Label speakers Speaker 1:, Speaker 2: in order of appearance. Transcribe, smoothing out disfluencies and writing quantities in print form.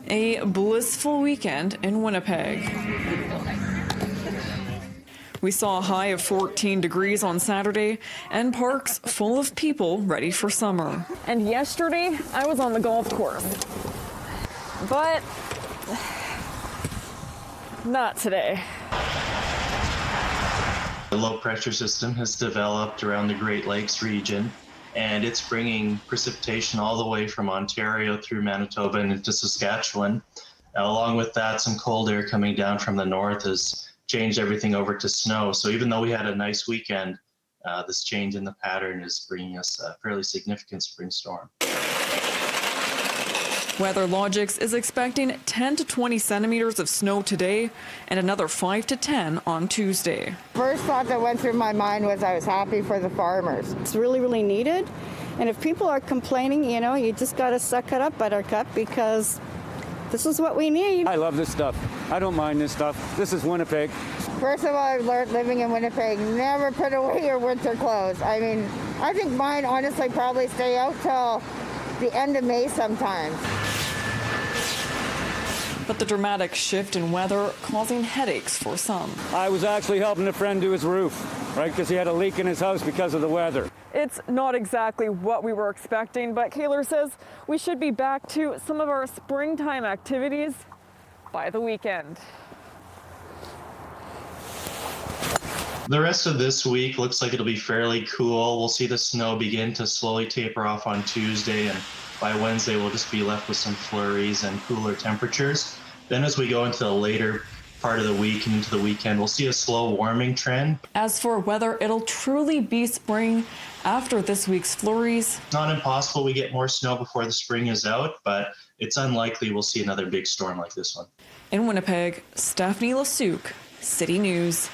Speaker 1: A blissful weekend in Winnipeg. We saw a high of 14 degrees on Saturday and parks full of people ready for summer. And yesterday, I was on the golf course. But not today.
Speaker 2: A low pressure system has developed around the Great Lakes region, and it's bringing precipitation all the way from Ontario through Manitoba and into Saskatchewan. Along with that, some cold air coming down from the north has changed everything over to snow. So even though we had a nice weekend, this change in the pattern is bringing us a fairly significant spring storm.
Speaker 1: WeatherLogics is expecting 10 to 20 centimeters of snow today and another 5 to 10 on Tuesday.
Speaker 3: First thought that went through my mind was I was happy for the farmers.
Speaker 4: It's really, really needed. And if people are complaining, you just got to suck it up, Buttercup, because this is what we need.
Speaker 5: I love this stuff. I don't mind this stuff. This is Winnipeg.
Speaker 3: First of all, I've learned living in Winnipeg, never put away your winter clothes. I mean, I think mine honestly probably stay out till the end of May sometimes.
Speaker 1: But the dramatic shift in weather causing headaches for some.
Speaker 5: I was actually helping a friend do his roof, right, because he had a leak in his house because of the weather.
Speaker 1: It's not exactly what we were expecting, but Kaylor says we should be back to some of our springtime activities by the weekend.
Speaker 2: The rest of this week looks like it'll be fairly cool. We'll see the snow begin to slowly taper off on Tuesday, and by Wednesday we'll just be left with some flurries and cooler temperatures. Then as we go into the later part of the week and into the weekend, we'll see a slow warming trend.
Speaker 1: As for weather, it'll truly be spring after this week's flurries.
Speaker 2: It's not impossible we get more snow before the spring is out, but it's unlikely we'll see another big storm like this one.
Speaker 1: In Winnipeg, Stefanie Lasuik, City News.